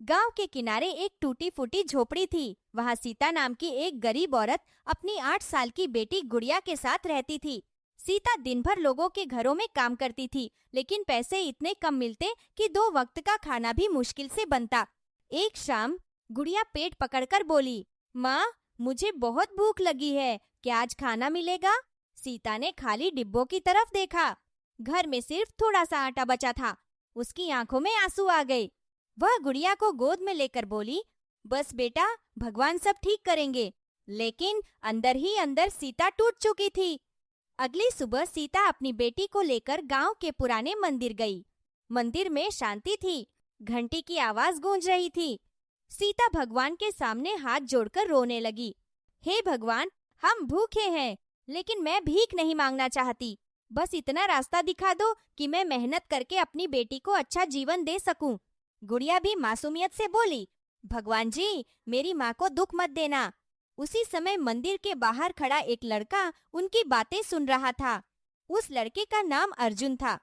गांव के किनारे एक टूटी फूटी झोपड़ी थी। वहां सीता नाम की एक गरीब औरत अपनी 8 साल की बेटी गुड़िया के साथ रहती थी। सीता दिन भर लोगों के घरों में काम करती थी, लेकिन पैसे इतने कम मिलते कि 2 वक्त का खाना भी मुश्किल से बनता। एक शाम गुड़िया पेट पकड़कर बोली, माँ, मुझे बहुत भूख लगी है, क्या आज खाना मिलेगा? सीता ने खाली डिब्बों की तरफ देखा। घर में सिर्फ थोड़ा सा आटा बचा था। उसकी आंखों में आंसू आ गए। वह गुड़िया को गोद में लेकर बोली, बस बेटा, भगवान सब ठीक करेंगे। लेकिन अंदर ही अंदर सीता टूट चुकी थी। अगली सुबह सीता अपनी बेटी को लेकर गांव के पुराने मंदिर गई। मंदिर में शांति थी, घंटी की आवाज गूंज रही थी। सीता भगवान के सामने हाथ जोड़कर रोने लगी। हे भगवान, हम भूखे हैं, लेकिन मैं भीख नहीं मांगना चाहती। बस इतना रास्ता दिखा दो कि मैं मेहनत करके अपनी बेटी को अच्छा जीवन दे सकूं। गुड़िया भी मासूमियत से बोली, भगवान जी, मेरी माँ को दुख मत देना। उसी समय मंदिर के बाहर खड़ा एक लड़का उनकी बातें सुन रहा था। उस लड़के का नाम अर्जुन था।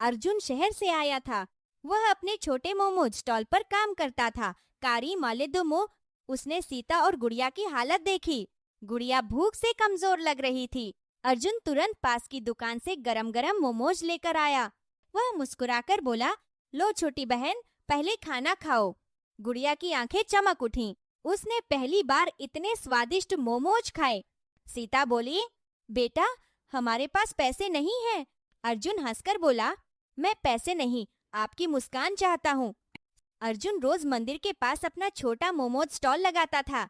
अर्जुन शहर से आया था। वह अपने छोटे मोमोज स्टॉल पर काम करता था। कारी मालेदुमो। उसने सीता और गुड़िया की हालत देखी। गुड़िया भूख से कमजोर लग रही थी। अर्जुन तुरंत पास की दुकान से गरम गरम मोमोज लेकर आया। वह मुस्कुराकर बोला, लो छोटी बहन, पहले खाना खाओ। गुड़िया की आंखें चमक उठीं। उसने पहली बार इतने स्वादिष्ट मोमोज खाए। सीता बोली, बेटा, हमारे पास पैसे नहीं हैं। अर्जुन हंसकर बोला, मैं पैसे नहीं, आपकी मुस्कान चाहता हूँ। अर्जुन रोज मंदिर के पास अपना छोटा मोमोज स्टॉल लगाता था।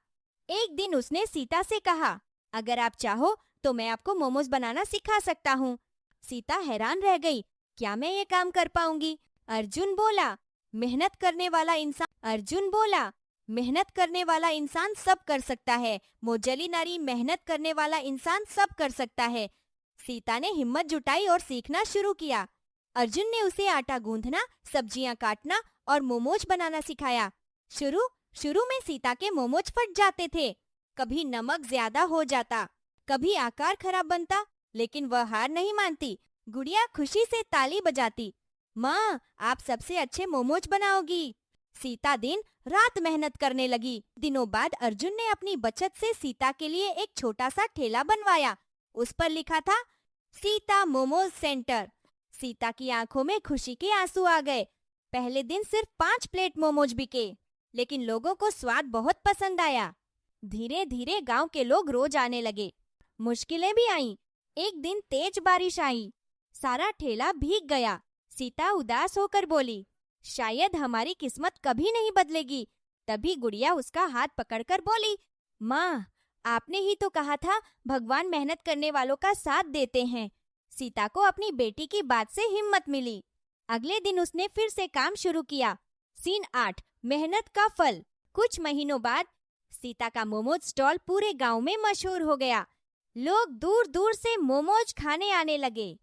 एक दिन उसने सीता से कहा, अगर आप चाहो तो मैं आपको मोमोज बनाना सिखा सकता हूँ। सीता हैरान रह गई, क्या मैं ये काम कर पाऊंगी? अर्जुन बोला, मेहनत करने वाला इंसान सब कर सकता है। मोजली नारी मेहनत करने वाला इंसान सब कर सकता है। सीता ने हिम्मत जुटाई और सीखना शुरू किया। अर्जुन ने उसे आटा गूंथना, सब्जियां काटना और मोमोज बनाना सिखाया। शुरू में सीता के मोमोज फट जाते थे। कभी नमक ज्यादा हो जाता, कभी आकार खराब बनता, लेकिन वह हार नहीं मानती। गुड़िया खुशी से ताली बजाती, माँ, आप सबसे अच्छे मोमोज बनाओगी। सीता दिन रात मेहनत करने लगी। दिनों बाद अर्जुन ने अपनी बचत से सीता के लिए एक छोटा सा ठेला बनवाया। उस पर लिखा था, सीता मोमोज सेंटर। सीता की आंखों में खुशी के आंसू आ गए। पहले दिन सिर्फ 5 प्लेट मोमोज बिके, लेकिन लोगों को स्वाद बहुत पसंद आया। धीरे धीरे गांव के लोग रोज आने लगे। मुश्किलें भी आईं। एक दिन तेज बारिश आई। सारा ठेला भीग गया। सीता उदास होकर बोली, शायद हमारी किस्मत कभी नहीं बदलेगी। तभी गुड़िया उसका हाथ पकड़कर बोली, माँ, आपने ही तो कहा था भगवान मेहनत करने वालों का साथ देते हैं। सीता को अपनी बेटी की बात से हिम्मत मिली। अगले दिन उसने फिर से काम शुरू किया। सीन 8, मेहनत का फल। कुछ महीनों बाद सीता का मोमोज स्टॉल पूरे गांव में मशहूर हो गया। लोग दूर दूर से मोमोज खाने आने लगे।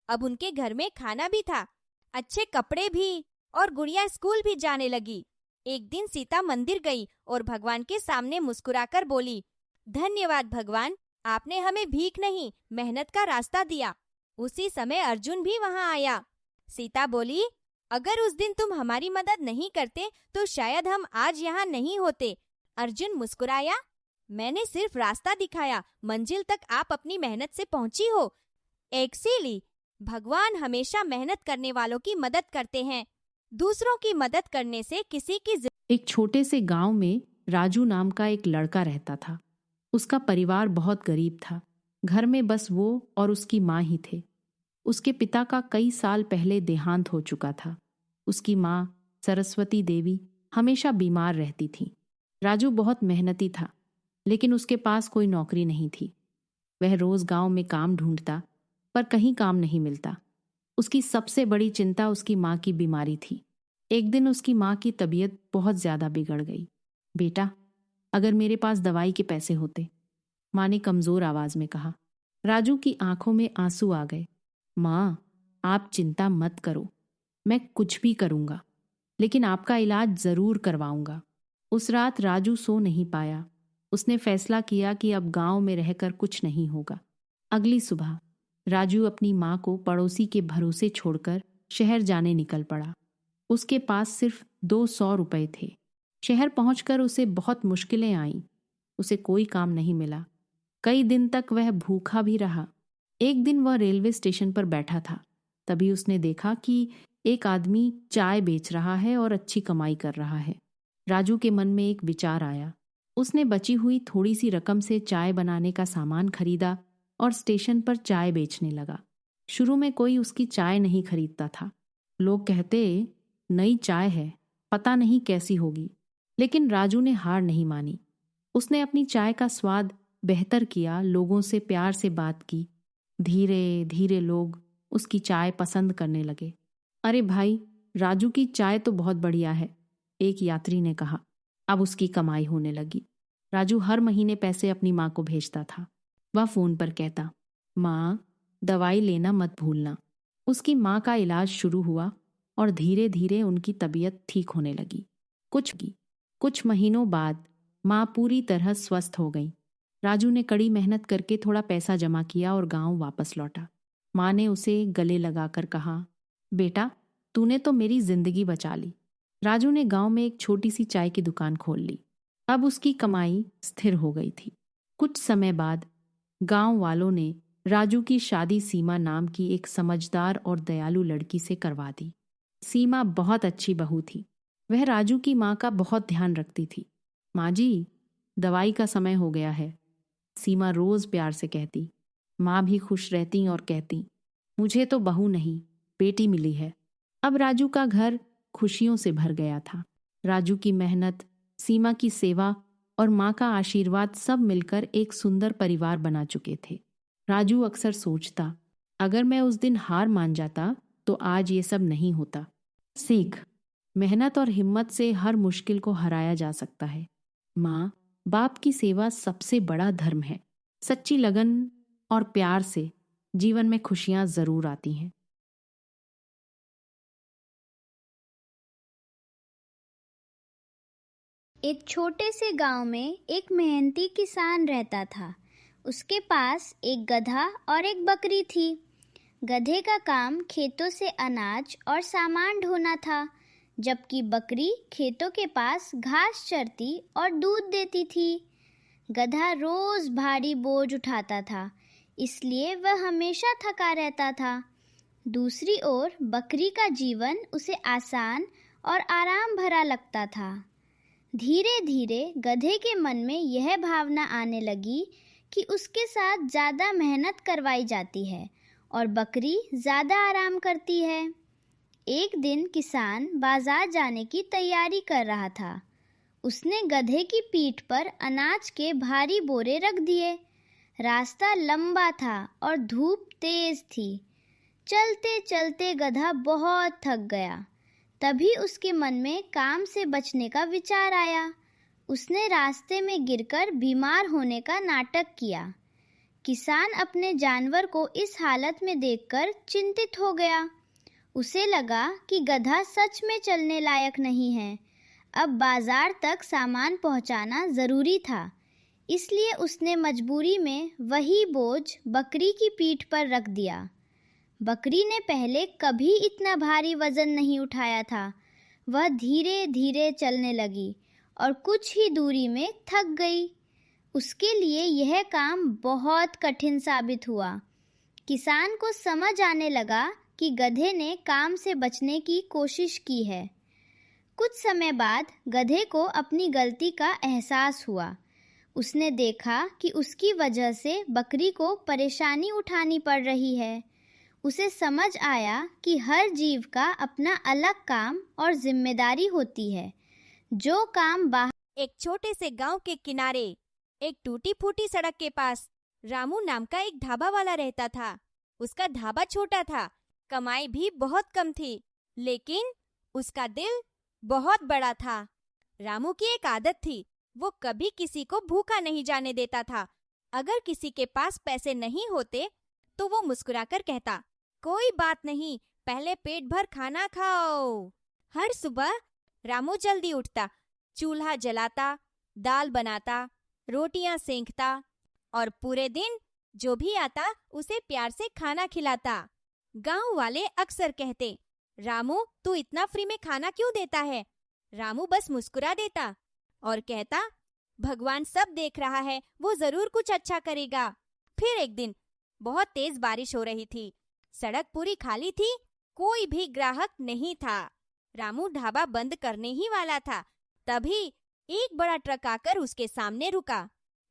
अब उनके घर में खाना भी था, अच्छे कपड़े भी, और गुड़िया स्कूल भी जाने लगी। एक दिन सीता मंदिर गई और भगवान के सामने मुस्कुराकर बोली, धन्यवाद भगवान, आपने हमें भीख नहीं, मेहनत का रास्ता दिया। उसी समय अर्जुन भी वहां आया। सीता बोली, अगर उस दिन तुम हमारी मदद नहीं करते तो शायद हम आज यहाँ नहीं होते। अर्जुन मुस्कुराया, मैंने सिर्फ रास्ता दिखाया, मंजिल तक आप अपनी मेहनत से पहुंची हो। एक्सीली, भगवान हमेशा मेहनत करने वालों की मदद करते हैं। दूसरों की मदद करने से किसी की एक छोटे से गांव में राजू नाम का एक लड़का रहता था। उसका परिवार बहुत गरीब था। घर में बस वो और उसकी माँ ही थे। उसके पिता का कई साल पहले देहांत हो चुका था। उसकी माँ सरस्वती देवी हमेशा बीमार रहती थी। राजू बहुत मेहनती था, लेकिन उसके पास कोई नौकरी नहीं थी। वह रोज गांव में काम ढूंढता, पर कहीं काम नहीं मिलता। उसकी सबसे बड़ी चिंता उसकी माँ की बीमारी थी। एक दिन उसकी माँ की तबीयत बहुत ज्यादा बिगड़ गई। बेटा, अगर मेरे पास दवाई के पैसे होते, माँ ने कमजोर आवाज में कहा। राजू की आंखों में आंसू आ गए। माँ, आप चिंता मत करो, मैं कुछ भी करूंगा, लेकिन आपका इलाज जरूर करवाऊंगा। उस रात राजू सो नहीं पाया। उसने फैसला किया कि अब गांव में रहकर कुछ नहीं होगा। अगली सुबह राजू अपनी माँ को पड़ोसी के भरोसे छोड़कर शहर जाने निकल पड़ा। उसके पास सिर्फ 200 रुपए थे। शहर पहुंचकर उसे बहुत मुश्किलें आईं। उसे कोई काम नहीं मिला। कई दिन तक वह भूखा भी रहा। एक दिन वह रेलवे स्टेशन पर बैठा था। तभी उसने देखा कि एक आदमी चाय बेच रहा है और अच्छी कमाई कर रहा है। राजू के मन में एक विचार आया। उसने बची हुई थोड़ी सी रकम से चाय बनाने का सामान खरीदा और स्टेशन पर चाय बेचने लगा। शुरू में कोई उसकी चाय नहीं खरीदता था। लोग कहते, नई चाय है, पता नहीं कैसी होगी। लेकिन राजू ने हार नहीं मानी। उसने अपनी चाय का स्वाद बेहतर किया, लोगों से प्यार से बात की। धीरे धीरे लोग उसकी चाय पसंद करने लगे। अरे भाई, राजू की चाय तो बहुत बढ़िया है, एक यात्री ने कहा। अब उसकी कमाई होने लगी। राजू हर महीने पैसे अपनी माँ को भेजता था। वह फोन पर कहता, माँ, दवाई लेना मत भूलना। उसकी माँ का इलाज शुरू हुआ और धीरे धीरे उनकी तबीयत ठीक होने लगी। कुछ महीनों बाद माँ पूरी तरह स्वस्थ हो गई। राजू ने कड़ी मेहनत करके थोड़ा पैसा जमा किया और गांव वापस लौटा। माँ ने उसे गले लगाकर कहा, बेटा, तूने तो मेरी जिंदगी बचा ली। राजू ने गांव में एक छोटी सी चाय की दुकान खोल ली। अब उसकी कमाई स्थिर हो गई थी। कुछ समय बाद गांव वालों ने राजू की शादी सीमा नाम की एक समझदार और दयालु लड़की से करवा दी। सीमा बहुत अच्छी बहू थी। वह राजू की माँ का बहुत ध्यान रखती थी। माँ जी, दवाई का समय हो गया है, सीमा रोज प्यार से कहती। माँ भी खुश रहती और कहती, मुझे तो बहू नहीं, बेटी मिली है। अब राजू का घर खुशियों से भर गया था। राजू की मेहनत, सीमा की सेवा और माँ का आशीर्वाद सब मिलकर एक सुंदर परिवार बना चुके थे। राजू अक्सर सोचता, अगर मैं उस दिन हार मान जाता तो आज ये सब नहीं होता। सीख, मेहनत और हिम्मत से हर मुश्किल को हराया जा सकता है। माँ बाप की सेवा सबसे बड़ा धर्म है। सच्ची लगन और प्यार से जीवन में खुशियां जरूर आती हैं। एक छोटे से गांव में एक मेहनती किसान रहता था। उसके पास एक गधा और एक बकरी थी। गधे का काम खेतों से अनाज और सामान ढोना था, जबकि बकरी खेतों के पास घास चरती और दूध देती थी। गधा रोज भारी बोझ उठाता था, इसलिए वह हमेशा थका रहता था। दूसरी ओर बकरी का जीवन उसे आसान और आराम भरा लगता था। धीरे धीरे गधे के मन में यह भावना आने लगी कि उसके साथ ज़्यादा मेहनत करवाई जाती है और बकरी ज़्यादा आराम करती है। एक दिन किसान बाजार जाने की तैयारी कर रहा था। उसने गधे की पीठ पर अनाज के भारी बोरे रख दिए। रास्ता लंबा था और धूप तेज थी। चलते चलते गधा बहुत थक गया। तभी उसके मन में काम से बचने का विचार आया। उसने रास्ते में गिरकर बीमार होने का नाटक किया। किसान अपने जानवर को इस हालत में देखकर चिंतित हो गया। उसे लगा कि गधा सच में चलने लायक नहीं है। अब बाजार तक सामान पहुंचाना जरूरी था, इसलिए उसने मजबूरी में वही बोझ बकरी की पीठ पर रख दिया। बकरी ने पहले कभी इतना भारी वजन नहीं उठाया था। वह धीरे धीरे चलने लगी और कुछ ही दूरी में थक गई। उसके लिए यह काम बहुत कठिन साबित हुआ। किसान को समझ आने लगा कि गधे ने काम से बचने की कोशिश की है। कुछ समय बाद गधे को अपनी गलती का एहसास हुआ। उसने देखा कि उसकी वजह से बकरी को परेशानी उठानी पड़ रही है। उसे समझ आया कि हर जीव का अपना अलग काम और जिम्मेदारी होती है। जो काम बाहर एक छोटे से गांव के किनारे एक टूटी फूटी सड़क के पास रामू नाम का एक ढाबा वाला रहता था। उसका ढाबा छोटा था, कमाई भी बहुत कम थी, लेकिन उसका दिल बहुत बड़ा था। रामू की एक आदत थी, वो कभी किसी को भूखा नहीं जाने देता था। अगर किसी के पास पैसे नहीं होते तो वो मुस्कुराकर कहता, कोई बात नहीं, पहले पेट भर खाना खाओ। हर सुबह रामू जल्दी उठता, चूल्हा जलाता, दाल बनाता, रोटियां सेंकता और पूरे दिन जो भी आता उसे प्यार से खाना खिलाता। गांव वाले अक्सर कहते, रामू, तू इतना फ्री में खाना क्यों देता है? रामू बस मुस्कुरा देता और कहता, भगवान सब देख रहा है, वो जरूर कुछ अच्छा करेगा। फिर एक दिन बहुत तेज बारिश हो रही थी। सड़क पूरी खाली थी, कोई भी ग्राहक नहीं था। रामू ढाबा बंद करने ही वाला था, तभी एक बड़ा ट्रक आकर उसके सामने रुका।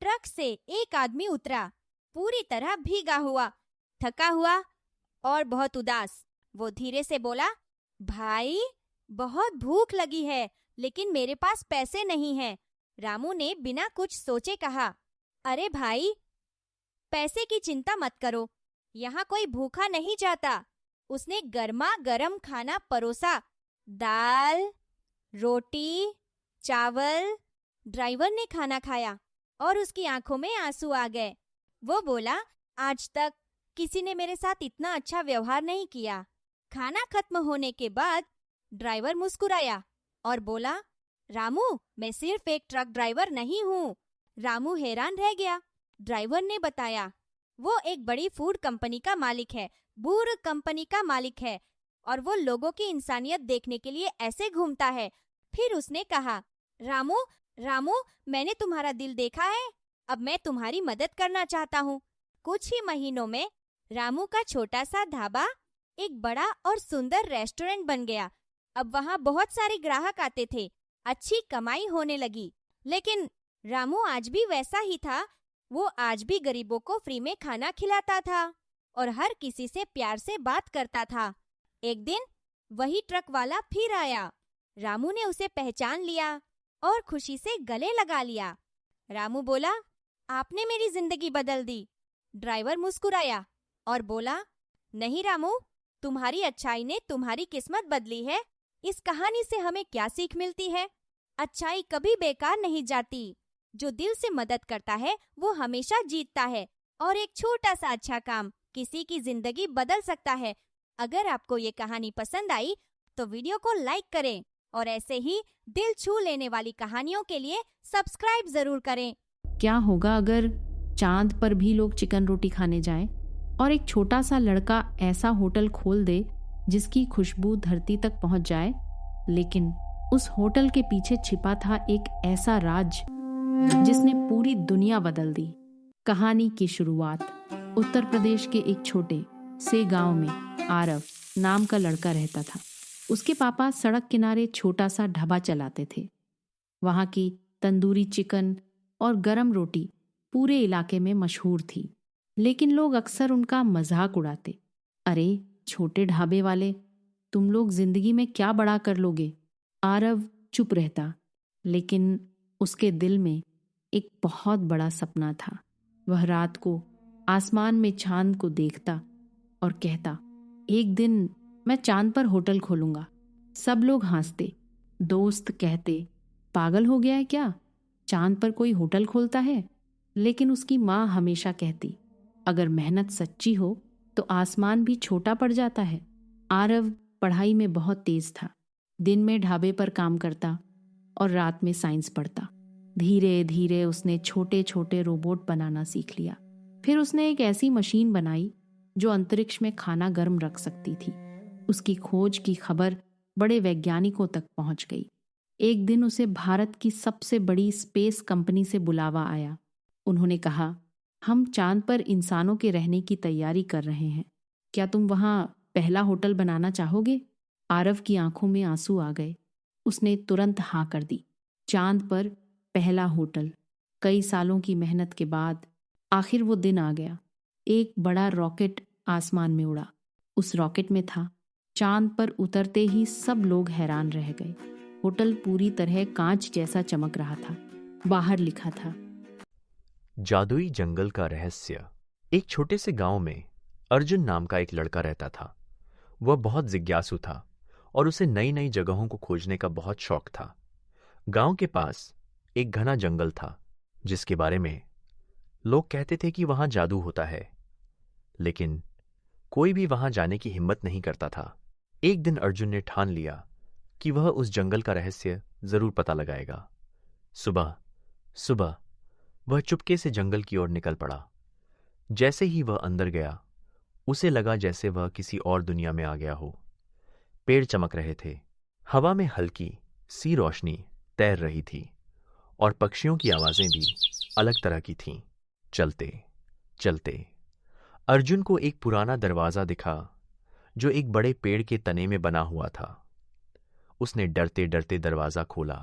ट्रक से एक आदमी उतरा, पूरी तरह भीगा हुआ, थका हुआ और बहुत उदास। वो धीरे से बोला, भाई बहुत भूख लगी है, लेकिन मेरे पास पैसे नहीं हैं। रामू ने बिना कुछ सोचे कहा, अरे भाई, पैसे की चिंता मत करो, यहाँ कोई भूखा नहीं जाता। उसने गर्मा गर्म खाना परोसा, दाल, रोटी, चावल। ड्राइवर ने खाना खाया और उसकी आंखों में आंसू आ गए। वो बोला, आज तक किसी ने मेरे साथ इतना अच्छा व्यवहार नहीं किया। खाना खत्म होने के बाद ड्राइवर मुस्कुराया और बोला, रामू, मैं सिर्फ एक ट्रक ड्राइवर नहीं हूँ। रामू हैरान रह गया। ड्राइवर ने बताया, वो एक बड़ी फूड कंपनी का मालिक है, बूर कंपनी का मालिक है, और वो लोगों की इंसानियत देखने के लिए ऐसे घूमता है। फिर उसने कहा, रामू, रामू, मैंने तुम्हारा दिल देखा है, अब मैं तुम्हारी मदद करना चाहता हूँ। कुछ ही महीनों में रामू का छोटा सा ढाबा एक बड़ा और सुंदर रेस्टोरेंट बन गया। अब वहाँ बहुत सारे ग्राहक आते थे, अच्छी कमाई होने लगी। लेकिन रामू आज भी वैसा ही था। वो आज भी गरीबों को फ्री में खाना खिलाता था और हर किसी से प्यार से बात करता था। एक दिन वही ट्रक वाला फिर आया। रामू ने उसे पहचान लिया और खुशी से गले लगा लिया। रामू बोला, आपने मेरी जिंदगी बदल दी। ड्राइवर मुस्कुराया और बोला, नहीं रामू, तुम्हारी अच्छाई ने तुम्हारी किस्मत बदली है। इस कहानी से हमें क्या सीख मिलती है? अच्छाई कभी बेकार नहीं जाती। जो दिल से मदद करता है वो हमेशा जीतता है, और एक छोटा सा अच्छा काम किसी की जिंदगी बदल सकता है। अगर आपको ये कहानी पसंद आई तो वीडियो को लाइक करें और ऐसे ही दिल छू लेने वाली कहानियों के लिए सब्सक्राइब जरूर करें। क्या होगा अगर चांद पर भी लोग चिकन रोटी खाने जाएं और एक छोटा सा लड़का ऐसा होटल खोल दे जिसकी खुशबू धरती तक पहुंच जाए, लेकिन उस होटल के पीछे छिपा था एक ऐसा राज जिसने पूरी दुनिया बदल दी। कहानी की शुरुआत उत्तर प्रदेश के एक छोटे से गांव में आरव नाम का लड़का रहता था। उसके पापा सड़क किनारे छोटा सा ढाबा चलाते थे। वहां की तंदूरी चिकन और गरम रोटी पूरे इलाके में मशहूर थी, लेकिन लोग अक्सर उनका मजाक उड़ाते। अरे छोटे ढाबे वाले, तुम लोग जिंदगी में क्या बड़ा कर लोगे? आरव चुप रहता, लेकिन उसके दिल में एक बहुत बड़ा सपना था। वह रात को आसमान में चांद को देखता और कहता, एक दिन मैं चांद पर होटल खोलूंगा। सब लोग हंसते। दोस्त कहते, पागल हो गया है क्या, चांद पर कोई होटल खोलता है? लेकिन उसकी माँ हमेशा कहती, अगर मेहनत सच्ची हो तो आसमान भी छोटा पड़ जाता है। आरव पढ़ाई में बहुत तेज था। दिन में ढाबे पर काम करता और रात में साइंस पढ़ता। धीरे धीरे उसने छोटे छोटे रोबोट बनाना सीख लिया। फिर उसने एक ऐसी मशीन बनाई जो अंतरिक्ष में खाना गर्म रख सकती थी। उसकी खोज की खबर बड़े वैज्ञानिकों तक पहुंच गई। एक दिन उसे भारत की सबसे बड़ी स्पेस कंपनी से बुलावा आया। उन्होंने कहा, हम चांद पर इंसानों के रहने की तैयारी कर रहे हैं, क्या तुम वहां पहला होटल बनाना चाहोगे? आरव की आंखों में आंसू आ गए। उसने तुरंत हाँ कर दी। चांद पर पहला होटल। कई सालों की मेहनत के बाद आखिर वो दिन आ गया। एक बड़ा रॉकेट आसमान में उड़ा। उस रॉकेट में था। चांद पर उतरते ही सब लोग हैरान रह गए। होटल पूरी तरह कांच जैसा चमक रहा था। बाहर लिखा था, जादुई जंगल का रहस्य। एक छोटे से गांव में अर्जुन नाम का एक लड़का रहता था। वह बहुत जिज्ञासु था और उसे नई नई जगहों को खोजने का बहुत शौक था। गांव के पास एक घना जंगल था जिसके बारे में लोग कहते थे कि वहां जादू होता है, लेकिन कोई भी वहां जाने की हिम्मत नहीं करता था। एक दिन अर्जुन ने ठान लिया कि वह उस जंगल का रहस्य जरूर पता लगाएगा। सुबह सुबह वह चुपके से जंगल की ओर निकल पड़ा। जैसे ही वह अंदर गया, उसे लगा जैसे वह किसी और दुनिया में आ गया हो। पेड़ चमक रहे थे, हवा में हल्की सी रोशनी तैर रही थी और पक्षियों की आवाजें भी अलग तरह की थीं। चलते चलते अर्जुन को एक पुराना दरवाजा दिखा जो एक बड़े पेड़ के तने में बना हुआ था। उसने डरते डरते दरवाजा खोला।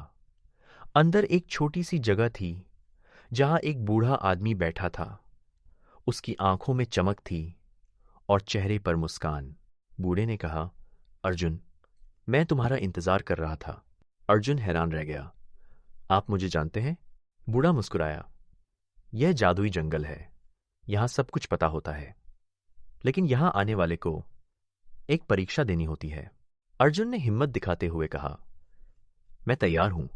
अंदर एक छोटी सी जगह थी जहां एक बूढ़ा आदमी बैठा था। उसकी आंखों में चमक थी और चेहरे पर मुस्कान। बूढ़े ने कहा, अर्जुन, मैं तुम्हारा इंतजार कर रहा था। अर्जुन हैरान रह गया। आप मुझे जानते हैं? बूढ़ा मुस्कुराया। यह जादुई जंगल है, यहां सब कुछ पता होता है, लेकिन यहां आने वाले को एक परीक्षा देनी होती है। अर्जुन ने हिम्मत दिखाते हुए कहा, मैं तैयार हूं।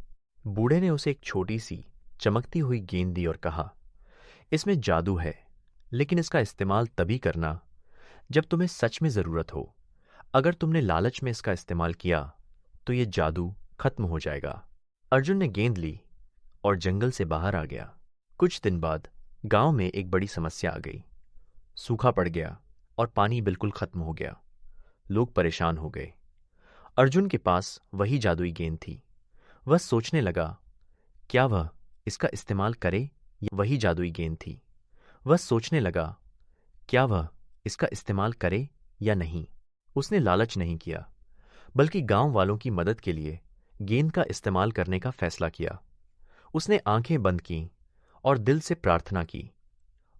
बूढ़े ने उसे एक छोटी सी चमकती हुई गेंद दी और कहा, इसमें जादू है, लेकिन इसका इस्तेमाल तभी करना जब तुम्हें सच में जरूरत हो। अगर तुमने लालच में इसका इस्तेमाल किया तो यह जादू खत्म हो जाएगा। अर्जुन ने गेंद ली और जंगल से बाहर आ गया। कुछ दिन बाद गांव में एक बड़ी समस्या आ गई। सूखा पड़ गया और पानी बिल्कुल खत्म हो गया। लोग परेशान हो गए। अर्जुन के पास वही जादुई गेंद थी। वह सोचने लगा, क्या वह इसका इस्तेमाल करे? वही जादुई गेंद थी। वह सोचने लगा, क्या वह इसका इस्तेमाल करे या नहीं। उसने लालच नहीं किया, बल्कि गांव वालों की मदद के लिए गेंद का इस्तेमाल करने का फैसला किया। उसने आंखें बंद की और दिल से प्रार्थना की।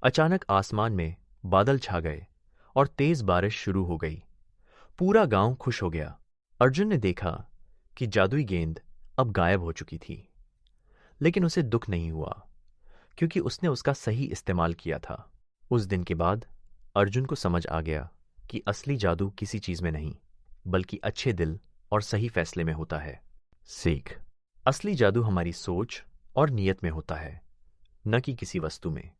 अचानक आसमान में बादल छा गए और तेज बारिश शुरू हो गई। पूरा गांव खुश हो गया। अर्जुन ने देखा कि जादुई गेंद अब गायब हो चुकी थी, लेकिन उसे दुख नहीं हुआ क्योंकि उसने उसका सही इस्तेमाल किया था। उस दिन के बाद अर्जुन को समझ आ गया कि असली जादू किसी चीज में नहीं, बल्कि अच्छे दिल और सही फैसले में होता है। सीख: असली जादू हमारी सोच और नीयत में होता है, न कि किसी वस्तु में।